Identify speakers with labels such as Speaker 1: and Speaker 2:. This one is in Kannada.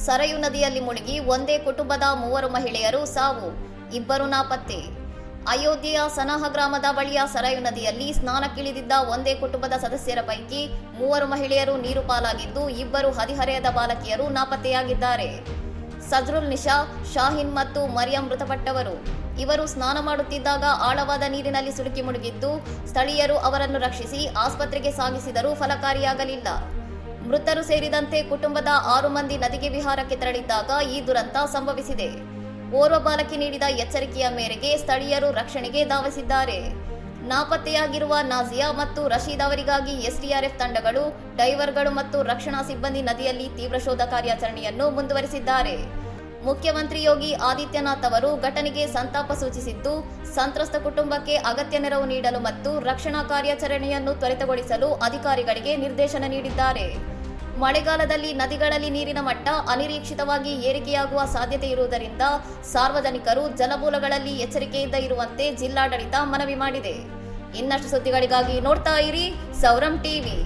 Speaker 1: ಸರಯೂ ನದಿಯಲ್ಲಿ ಮುಳುಗಿ ಒಂದೇ ಕುಟುಂಬದ 3 ಮಹಿಳೆಯರು ಸಾವು, 2 ನಾಪತ್ತೆ. ಅಯೋಧ್ಯೆಯ ಸನಾಹ ಗ್ರಾಮದ ಬಳಿಯ ಸರಯೂ ನದಿಯಲ್ಲಿ ಸ್ನಾನಕ್ಕಿಳಿದಿದ್ದ ಒಂದೇ ಕುಟುಂಬದ ಸದಸ್ಯರ ಪೈಕಿ 3 ಮಹಿಳೆಯರು ನೀರು ಪಾಲಾಗಿದ್ದು, 2 ಹದಿಹರೆಯದ ಬಾಲಕಿಯರು ನಾಪತ್ತೆಯಾಗಿದ್ದಾರೆ. ಸಜ್ರುಲ್ ನಿಶಾ, ಶಾಹೀನ್ ಮತ್ತು ಮರಿಯಂ ಮೃತಪಟ್ಟವರು. ಇವರು ಸ್ನಾನ ಮಾಡುತ್ತಿದ್ದಾಗ ಆಳವಾದ ನೀರಿನಲ್ಲಿ ಸಿಲುಕಿ ಮುಳುಗಿದ್ದು, ಸ್ಥಳೀಯರು ಅವರನ್ನು ರಕ್ಷಿಸಿ ಆಸ್ಪತ್ರೆಗೆ ಸಾಗಿಸಿದರೂ ಫಲಕಾರಿಯಾಗಲಿಲ್ಲ. ಮೃತರು ಸೇರಿದಂತೆ ಕುಟುಂಬದ 6 ಮಂದಿ ನದಿಗೆ ವಿಹಾರಕ್ಕೆ ತೆರಳಿದ್ದಾಗ ಈ ದುರಂತ ಸಂಭವಿಸಿದೆ. ಓರ್ವ ಬಾಲಕಿ ನೀಡಿದ ಎಚ್ಚರಿಕೆಯ ಮೇರೆಗೆ ಸ್ಥಳೀಯರು ರಕ್ಷಣೆಗೆ ಧಾವಿಸಿದ್ದಾರೆ. ನಾಪತ್ತೆಯಾಗಿರುವ ನಾಜಿಯಾ ಮತ್ತು ರಶೀದ್ ಅವರಿಗಾಗಿ ಎಸ್ಡಿಆರ್ಎಫ್ ತಂಡಗಳು, ಡೈವರ್ಗಳು ಮತ್ತು ರಕ್ಷಣಾ ಸಿಬ್ಬಂದಿ ನದಿಯಲ್ಲಿ ತೀವ್ರ ಶೋಧ ಕಾರ್ಯಾಚರಣೆಯನ್ನು ಮುಂದುವರೆಸಿದ್ದಾರೆ. ಮುಖ್ಯಮಂತ್ರಿ ಯೋಗಿ ಆದಿತ್ಯನಾಥ್ ಅವರು ಘಟನೆಗೆ ಸಂತಾಪ ಸೂಚಿಸಿದ್ದು, ಸಂತ್ರಸ್ತ ಕುಟುಂಬಕ್ಕೆ ಅಗತ್ಯ ನೆರವು ನೀಡಲು ಮತ್ತು ರಕ್ಷಣಾ ಕಾರ್ಯಾಚರಣೆಯನ್ನು ತ್ವರಿತಗೊಳಿಸಲು ಅಧಿಕಾರಿಗಳಿಗೆ ನಿರ್ದೇಶನ ನೀಡಿದ್ದಾರೆ. ಮಳೆಗಾಲದಲ್ಲಿ ನದಿಗಳಲ್ಲಿ ನೀರಿನ ಮಟ್ಟ ಅನಿರೀಕ್ಷಿತವಾಗಿ ಏರಿಕೆಯಾಗುವ ಸಾಧ್ಯತೆ ಇರುವುದರಿಂದ ಸಾರ್ವಜನಿಕರು ಜಲಮೂಲಗಳಲ್ಲಿ ಎಚ್ಚರಿಕೆಯಿಂದ ಇರುವಂತೆ ಜಿಲ್ಲಾಡಳಿತ ಮನವಿ ಮಾಡಿದೆ. ಇನ್ನಷ್ಟು ಸುದ್ದಿಗಳಿಗಾಗಿ ನೋಡ್ತಾ ಇರಿ ಸೌರಂ ಟಿವಿ.